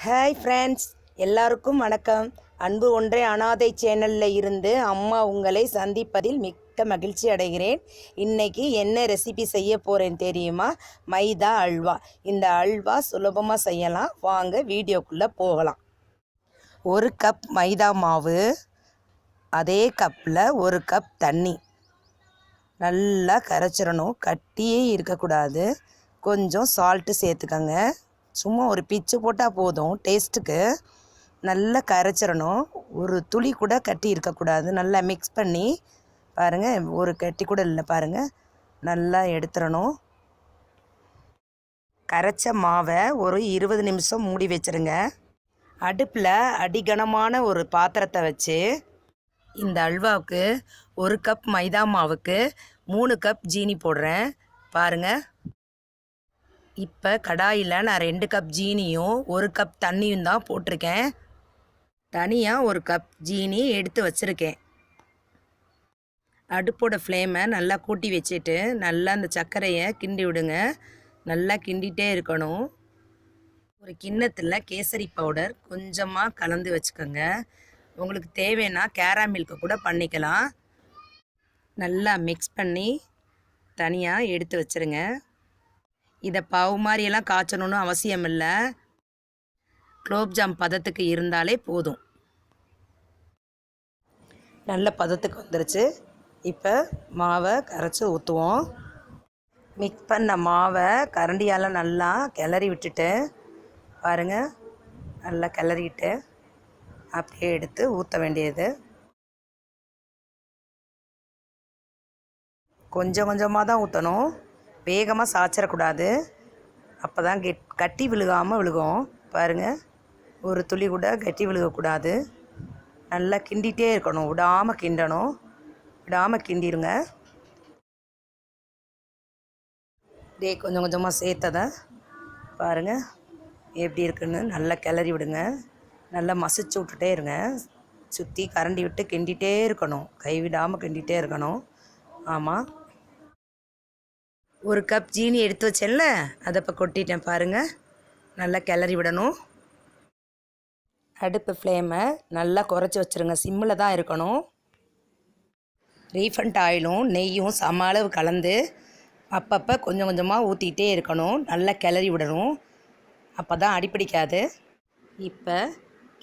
Hi friends, எல்லாருக்கும் வணக்கம். அன்பு ஒன்றே அனாதை சேனலில் இருந்து அம்மா உங்களை சந்திப்பதில் மிக்க மகிழ்ச்சி அடைகிறேன். இன்றைக்கி என்ன ரெசிபி செய்ய போகிறேன் தெரியுமா? மைதா அல்வா. இந்த அல்வா சுலபமாக செய்யலாம். வாங்க வீடியோக்குள்ளே போகலாம். ஒரு கப் மைதா மாவு, அதே கப்பில் ஒரு கப் தண்ணி நல்லா கரைச்சிடணும். கட்டியே இருக்கக்கூடாது. கொஞ்சம் சால்ட்டு சேர்த்துக்கங்க. சும்மா ஒரு பிச்சு போட்டால் போதும். டேஸ்ட்டுக்கு நல்லா கரைச்சிடணும். ஒரு துளி கூட கட்டி இருக்கக்கூடாது. நல்லா மிக்ஸ் பண்ணி பாருங்கள், ஒரு கட்டி கூட இல்லை பாருங்கள், நல்லா எடுத்துடணும். கரைச்ச மாவை ஒரு 20 நிமிஷம் மூடி வச்சுருங்க. அடுப்பில் அடிகனமான ஒரு பாத்திரத்தை வச்சு இந்த அல்வாவுக்கு ஒரு கப் மைதா மாவுக்கு 3 கப் ஜீனி போடுறேன் பாருங்கள். இப்போ கடாயில் நான் 2 கப் ஜீனியும் 1 கப் தண்ணியும் தான் போட்டிருக்கேன். தனியாக 1 கப் ஜீனி எடுத்து வச்சுருக்கேன். அடுப்போட ஃப்ளேமை நல்லா கூட்டி வச்சுட்டு நல்லா அந்த சர்க்கரையை கிண்டி விடுங்க. நல்லா கிண்டிகிட்டே இருக்கணும். ஒரு கிண்ணத்தில் கேசரி பவுடர் கொஞ்சமாக கலந்து வச்சுக்கோங்க. உங்களுக்கு தேவைன்னா கேராமில்க்கு கூட பண்ணிக்கலாம். நல்லா மிக்ஸ் பண்ணி தனியாக எடுத்து வச்சுருங்க. இதை பாவு மாதிரியெல்லாம் காய்ச்சணுன்னு அவசியம் இல்லை. குலோப்ஜாம் பதத்துக்கு இருந்தாலே போதும். நல்ல பதத்துக்கு வந்துருச்சு. இப்போ மாவை கரைச்சி ஊற்றுவோம். மிக்ஸ் பண்ண மாவை கரண்டியால் நல்லா கிளறி விட்டுட்டு பாருங்கள், நல்லா கிளறிட்டு அப்படியே எடுத்து ஊற்ற வேண்டியது. கொஞ்சம் கொஞ்சமாக தான் ஊற்றணும். வேகமாக சாய்ச்சிடக்கூடாது. அப்போ தான் கட்டி விழுகாமல் விழுகும். பாருங்கள், ஒரு துளி கூட கட்டி விழுகக்கூடாது. நல்லா கிண்டிகிட்டே இருக்கணும். விடாமல் கிண்டணும். விடாமல் கிண்டிடுங்க. கொஞ்சம் கொஞ்சமாக சேர்த்ததை பாருங்கள் எப்படி இருக்குன்னு நல்லா கிளறி விடுங்க. நல்லா மசிச்சு விட்டுட்டே இருங்க. சுற்றி கரண்டி விட்டு கிண்டிகிட்டே இருக்கணும். கைவிடாமல் கிண்டிகிட்டே இருக்கணும். ஆமாம், 1 கப் ஜீனி எடுத்து வச்சேன்ல, அதை இப்போ கொட்டிட்டேன் பாருங்கள். நல்லா கிளறி விடணும். அடுப்பு ஃப்ளேமை நல்லா குறைச்சி வச்சுருங்க. சிம்மில் தான் இருக்கணும். ரீஃபண்ட் ஆயிலும் நெய்யும் சம அளவு கலந்து அப்பப்போ கொஞ்சம் கொஞ்சமாக ஊற்றிக்கிட்டே இருக்கணும். நல்லா கிளறி விடணும். அப்போ தான் அடிப்பிடிக்காது. இப்போ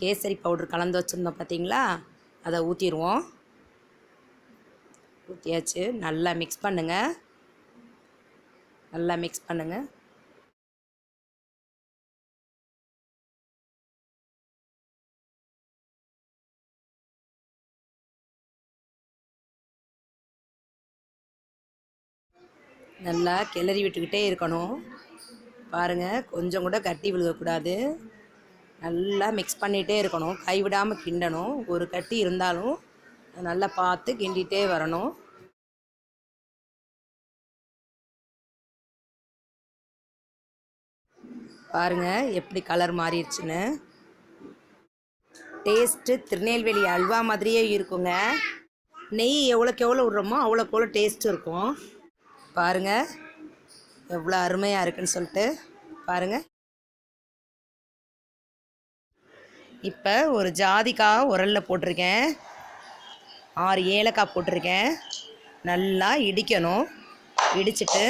கேசரி பவுட்ரு கலந்து வச்சுருந்தோம் பார்த்தீங்களா, அதை ஊற்றிடுவோம். ஊற்றியாச்சு. நல்லா மிக்ஸ் பண்ணுங்கள். நல்லா மிக்ஸ் பண்ணுங்கள். நல்லா கிளறி விட்டுக்கிட்டே இருக்கணும். பாருங்கள், கொஞ்சம் கூட கட்டி விழுகக்கூடாது. நல்லா மிக்ஸ் பண்ணிகிட்டே இருக்கணும். கைவிடாமல் கிண்டணும். ஒரு கட்டி இருந்தாலும் நல்லா பார்த்து கிண்டிகிட்டே வரணும். பாருங்கள் எப்படி கலர் மாறிடுச்சுன்னு. டேஸ்ட்டு திருநெல்வேலி அல்வா மாதிரியே இருக்குங்க. நெய் எவ்வளோக்கு எவ்வளோ விட்றோமோ அவ்வளோக்கு எவ்வளோ டேஸ்ட்டு இருக்கும். பாருங்கள் எவ்வளோ அருமையாக இருக்குன்னு சொல்லிட்டு பாருங்கள். இப்போ ஒரு ஜாதிக்காய் உரலில் போட்டிருக்கேன். 6 ஏலக்காய் போட்டிருக்கேன். நல்லா இடிக்கணும். இடிச்சிட்டு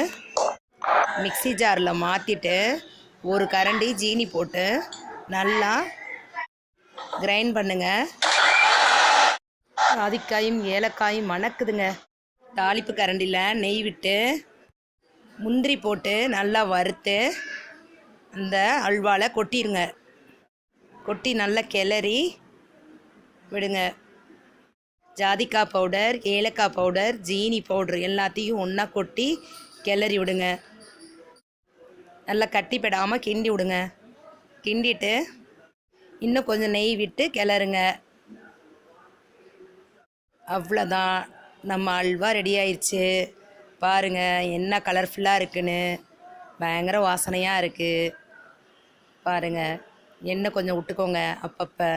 மிக்ஸி ஜாரில் மாற்றிட்டு ஒரு கரண்டி ஜீனி போட்டு நல்லா கிரைண்ட் பண்ணுங்க. ஜாதிக்காயும் ஏலக்காயும் மணக்குதுங்க. தாளிப்பு கரண்டியில் நெய் விட்டு முந்திரி போட்டு நல்லா வறுத்து அந்த அல்வாவில் கொட்டிடுங்க. கொட்டி நல்லா கிளறி விடுங்க. ஜாதிக்காய் பவுடர், ஏலக்காய் பவுடர், ஜீனி பவுடர் எல்லாத்தையும் ஒன்றா கொட்டி கிளறி விடுங்க. நல்லா கட்டிப்படாமல் கிண்டி விடுங்க. கிண்டிட்டு இன்னும் கொஞ்சம் நெய் விட்டு கிளறுங்க. அவ்வளோதான், நம்ம அல்வா ரெடி ஆயிடுச்சு. பாருங்கள் என்ன கலர்ஃபுல்லாக இருக்குன்னு. பயங்கர வாசனையாக இருக்குது. பாருங்கள், எண்ணெய் கொஞ்சம் விட்டுக்கோங்க அப்பப்போ.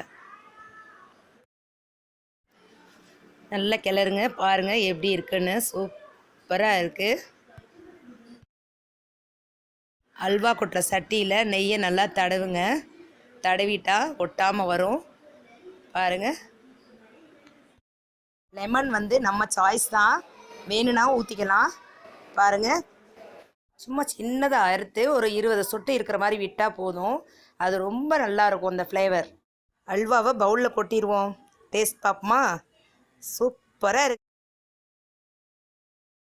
நல்லா கிளறுங்க. பாருங்கள் எப்படி இருக்குன்னு. சூப்பராக இருக்குது. அல்வா கொட்டுற சட்டியில் நெய்யை நல்லா தடவுங்க. தடவிட்டா ஒட்டாமல் வரும். பாருங்கள். லெமன் வந்து நம்ம சாய்ஸ் தான், வேணும்னா ஊற்றிக்கலாம். பாருங்கள், சும்மா சின்னதாக அறுத்து ஒரு 20 சொட்டு இருக்கிற மாதிரி விட்டால் போதும். அது ரொம்ப நல்லாயிருக்கும் அந்த ஃப்ளேவர். அல்வாவை பவுலில் கொட்டிடுவோம். டேஸ்ட் பார்ப்போமா? சூப்பராக இருக்கு.